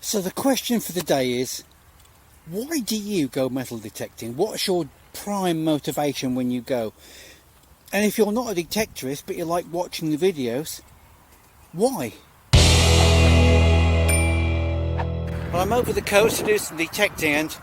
So the question for the day is, why do you go metal detecting? What's your prime motivation when you go? And if you're not a detectorist but you like watching the videos, why? Well, I'm over the coast to do some detecting and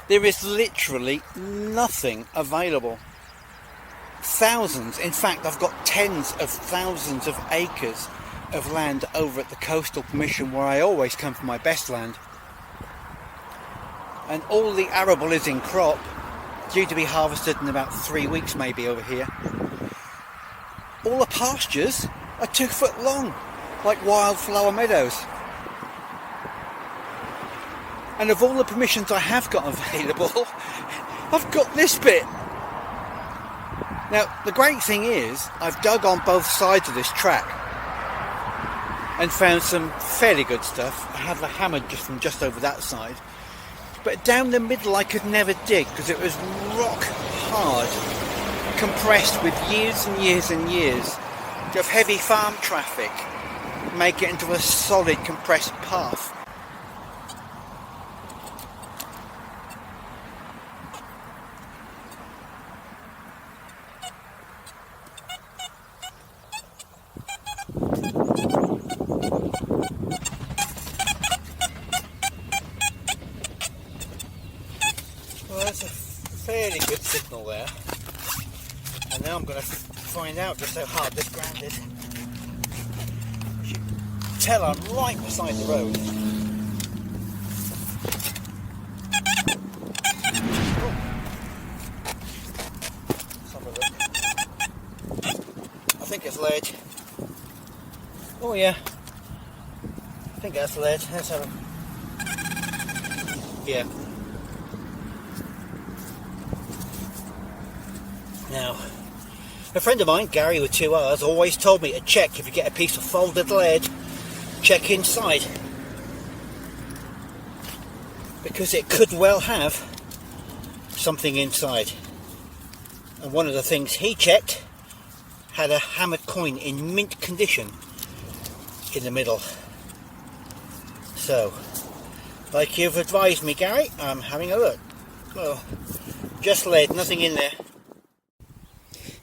there is literally nothing available. Thousands, in fact I've got tens of thousands of acres of land over at the coastal permission where I always come for my best land, and all the arable is in crop, due to be harvested in about 3 weeks maybe over here. All the pastures are 2 foot long, like wildflower meadows. And of all the permissions I have got available, I've got this bit. Now the great thing is I've dug on both sides of this track and found some fairly good stuff. I have a hammer just from just over that side, but down the middle I could never dig because it was rock hard, compressed with years and years and years of heavy farm traffic, make it into a solid compressed path. Well, that's a fairly good signal there, and now I'm going to find out just how hard this ground is. As you can tell, I'm right beside the road. Oh. Let's have a look. I think it's lead. Oh yeah, I think that's lead. Let's have a... yeah. Now, a friend of mine, Gary with 2 R's, always told me to check if you get a piece of folded lead, check inside, because it could well have something inside. And one of the things he checked had a hammered coin in mint condition in the middle. So, like you've advised me, Gary, I'm having a look. Well, just lead, nothing in there.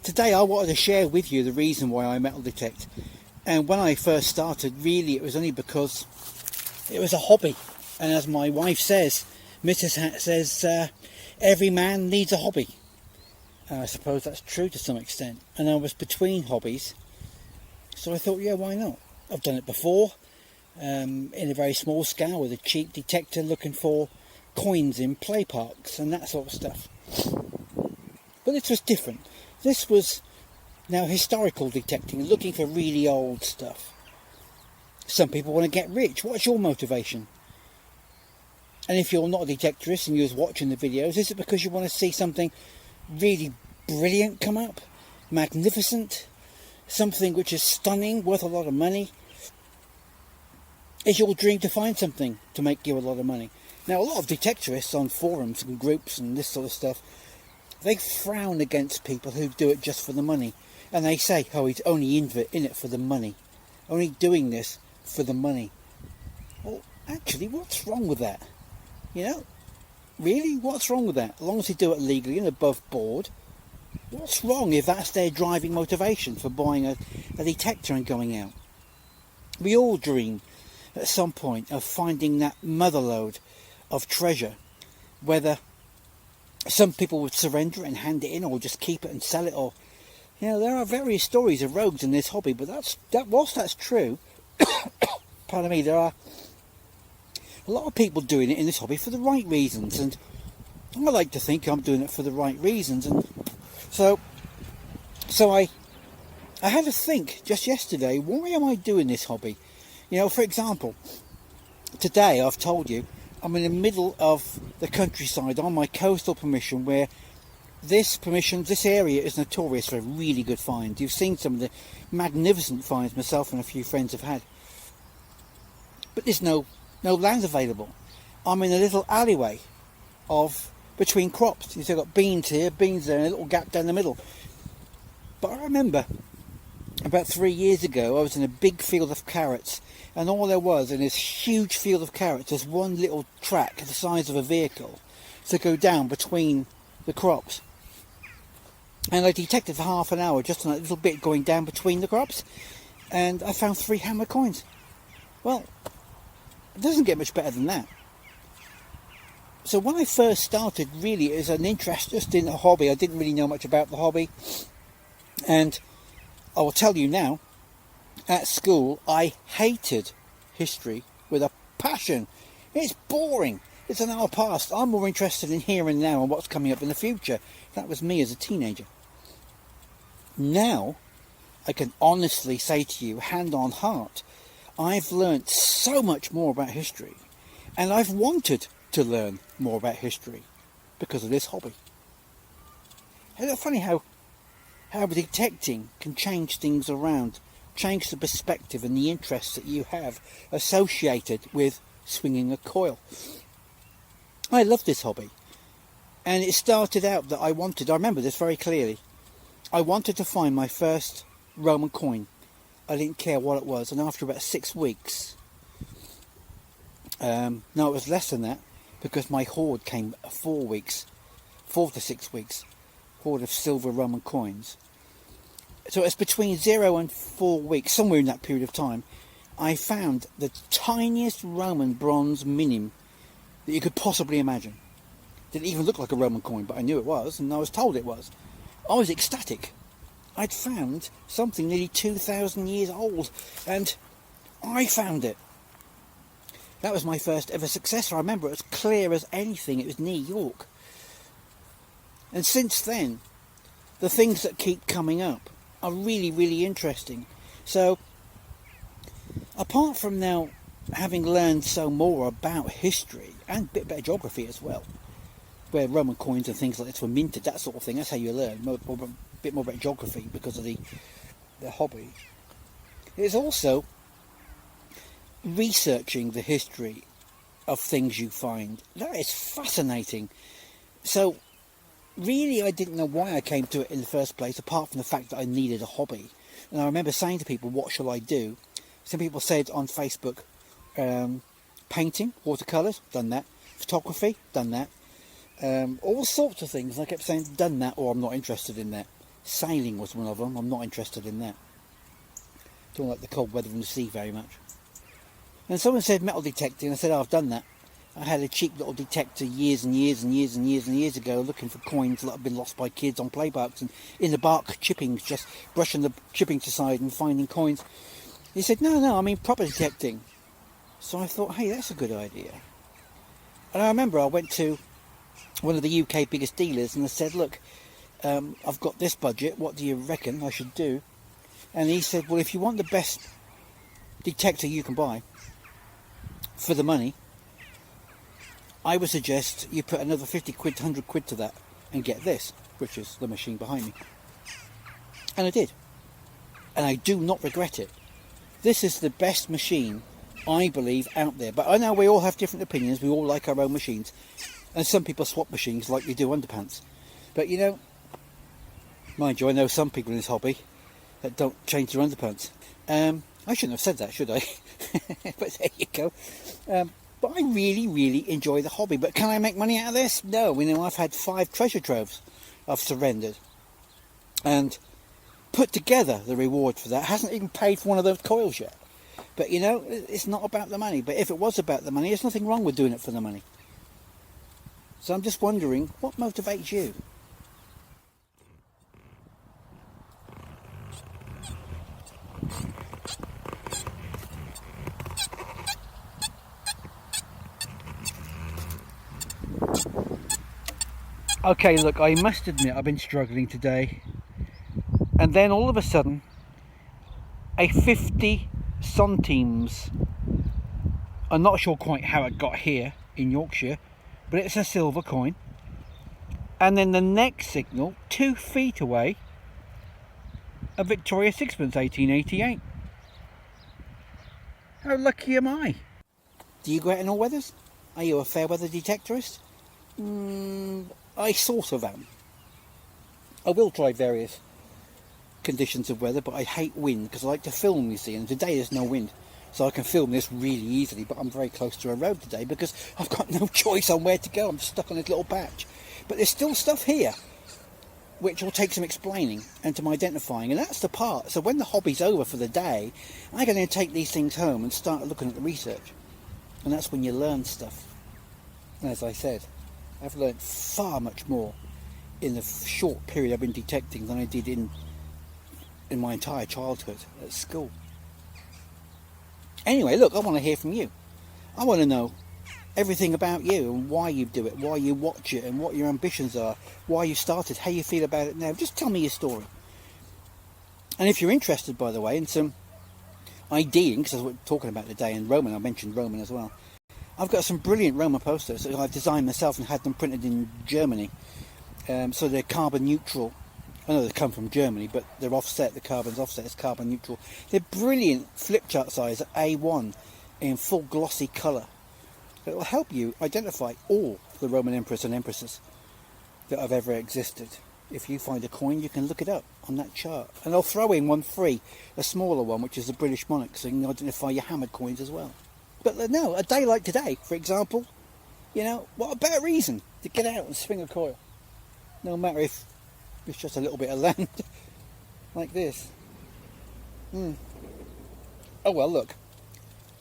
Today I wanted to share with you the reason why I metal detect, and when I first started, really it was only because it was a hobby, and as my wife says, Mrs. Hat says, every man needs a hobby. And I suppose that's true to some extent, and I was between hobbies, so I thought, yeah, why not? I've done it before, in a very small scale with a cheap detector looking for coins in play parks and that sort of stuff. But this was different. This was now historical detecting, looking for really old stuff. Some people want to get rich. What's your motivation? And if you're not a detectorist and you're watching the videos, is it because you want to see something really brilliant come up? Magnificent? Something which is stunning, worth a lot of money? Is your dream to find something to make you a lot of money? Now, a lot of detectorists on forums and groups and this sort of stuff, they frown against people who do it just for the money. And they say, oh, he's only in it for the money. Only doing this for the money. Well, actually, what's wrong with that? You know? Really? What's wrong with that? As long as they do it legally and above board, what's wrong if that's their driving motivation for buying a detector and going out? We all dream at some point of finding that motherlode of treasure, whether some people would surrender it and hand it in, or just keep it and sell it, or, you know, there are various stories of rogues in this hobby. But whilst that's true, pardon me, there are a lot of people doing it in this hobby for the right reasons, and I like to think I'm doing it for the right reasons. And so I had to think just yesterday, why am I doing this hobby? You know, for example, today I've told you I'm in the middle of the countryside on my coastal permission, where this area is notorious for really good finds. You've seen some of the magnificent finds myself and a few friends have had. But there's no land available. I'm in a little alleyway between crops. You've got beans here, beans there, and a little gap down the middle. But I remember about 3 years ago, I was in a big field of carrots, and all there was in this huge field of carrots was one little track the size of a vehicle to go down between the crops. And I detected for half an hour just on that little bit going down between the crops, and I found 3 hammer coins. Well, it doesn't get much better than that. So when I first started, really as an interest, just in a hobby, I didn't really know much about the hobby. And I will tell you now, at school, I hated history with a passion. It's boring. It's an hour past. I'm more interested in here and now and what's coming up in the future. That was me as a teenager. Now, I can honestly say to you, hand on heart, I've learnt so much more about history, and I've wanted to learn more about history because of this hobby. Isn't it funny how detecting can change things around, change the perspective and the interests that you have associated with swinging a coil? I love this hobby, and it started out that I remember this very clearly, I wanted to find my first Roman coin. I didn't care what it was, and after about 6 weeks, no, it was less than that, because my hoard came 4 weeks, 4 to 6 weeks, hoard of silver Roman coins. So it's between 0 and 4 weeks, somewhere in that period of time, I found the tiniest Roman bronze minim that you could possibly imagine. Didn't even look like a Roman coin, but I knew it was, and I was told it was. I was ecstatic. I'd found something nearly 2,000 years old, and I found it. That was my first ever success. I remember it was clear as anything. It was near York. And since then, the things that keep coming up are really, really interesting. So, apart from now having learned so more about history, and a bit about geography as well, where Roman coins and things like this were minted, that sort of thing, that's how you learn a bit more about geography because of the hobby. It's also researching the history of things you find. That is fascinating. So really, I didn't know why I came to it in the first place, apart from the fact that I needed a hobby. And I remember saying to people, what shall I do? Some people said on Facebook, painting, watercolours, done that. Photography, done that. All sorts of things. I kept saying, done that, or I'm not interested in that. Sailing was one of them. I'm not interested in that. Don't like the cold weather and the sea very much. And someone said metal detecting. I said, oh, I've done that. I had a cheap little detector years and years and years and years and years ago, looking for coins that had been lost by kids on playbarks and in the bark chippings, just brushing the chippings aside and finding coins. He said, no, I mean proper detecting. So I thought, hey, that's a good idea. And I remember I went to one of the UK biggest dealers and I said, look, I've got this budget, what do you reckon I should do? And he said, well, if you want the best detector you can buy for the money, I would suggest you put another 50 quid, 100 quid to that and get this, which is the machine behind me. And I did. And I do not regret it. This is the best machine, I believe, out there. But I know we all have different opinions. We all like our own machines. And some people swap machines like they do underpants. But you know, mind you, I know some people in this hobby that don't change their underpants. I shouldn't have said that, should I? But there you go. But I really, really enjoy the hobby. But can I make money out of this? No. You know, I've had 5 treasure troves I've surrendered. And put together the reward for that. Hasn't even paid for one of those coils yet. But you know, it's not about the money. But if it was about the money, there's nothing wrong with doing it for the money. So I'm just wondering, what motivates you? Okay, look, I must admit I've been struggling today. And then all of a sudden, a 50 centimes, I'm not sure quite how it got here in Yorkshire, but it's a silver coin. And then the next signal, 2 feet away, a Victoria sixpence, 1888. How lucky am I? Do you go out in all weathers? Are you a fair weather detectorist? I sort of am. I will try various conditions of weather, but I hate wind because I like to film, you see, and today there's no wind. So I can film this really easily, but I'm very close to a road today because I've got no choice on where to go. I'm stuck on this little patch. But there's still stuff here which will take some explaining and some identifying, and that's the part. So when the hobby's over for the day, I'm going to take these things home and start looking at the research. And that's when you learn stuff. And as I said, I've learned far much more in the short period I've been detecting than I did in my entire childhood at school. Anyway, look, I want to hear from you. I want to know everything about you and why you do it, why you watch it, and what your ambitions are, why you started, how you feel about it now. Just tell me your story. And if you're interested, by the way, in some IDing, because that's what we're talking about today, and Roman, I mentioned Roman as well. I've got some brilliant Roman posters that I've designed myself and had them printed in Germany. So they're carbon neutral. I know they come from Germany, but they're offset, the carbon's offset, it's carbon neutral. They're brilliant flip chart size at A1 in full glossy colour. It will help you identify all the Roman emperors and empresses that have ever existed. If you find a coin, you can look it up on that chart. And I'll throw in one free, a smaller one, which is the British monarch, so you can identify your hammered coins as well. But no, a day like today, for example, you know, what a better reason to get out and swing a coil. No matter if it's just a little bit of land, like this. Oh well, look.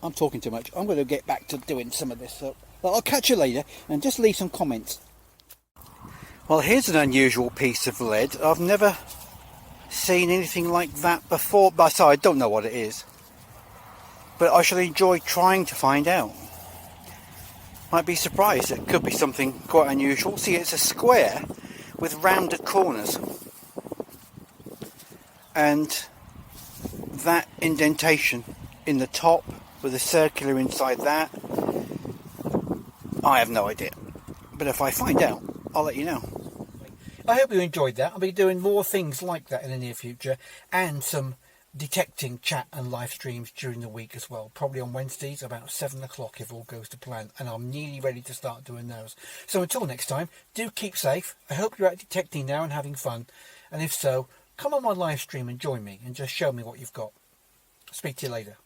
I'm talking too much. I'm going to get back to doing some of this. So I'll catch you later and just leave some comments. Well, here's an unusual piece of lead. I've never seen anything like that before. So I don't know what it is. But I shall enjoy trying to find out. Might be surprised. It could be something quite unusual. See, it's a square with rounded corners. And that indentation in the top with a circular inside that, I have no idea. But if I find out, I'll let you know. I hope you enjoyed that. I'll be doing more things like that in the near future, and some detecting chat and live streams during the week as well. Probably on Wednesdays about 7 o'clock if all goes to plan, and I'm nearly ready to start doing those. So until next time, do keep safe. I hope you're out detecting now and having fun. And if so, come on my live stream and join me and just show me what you've got. Speak to you later.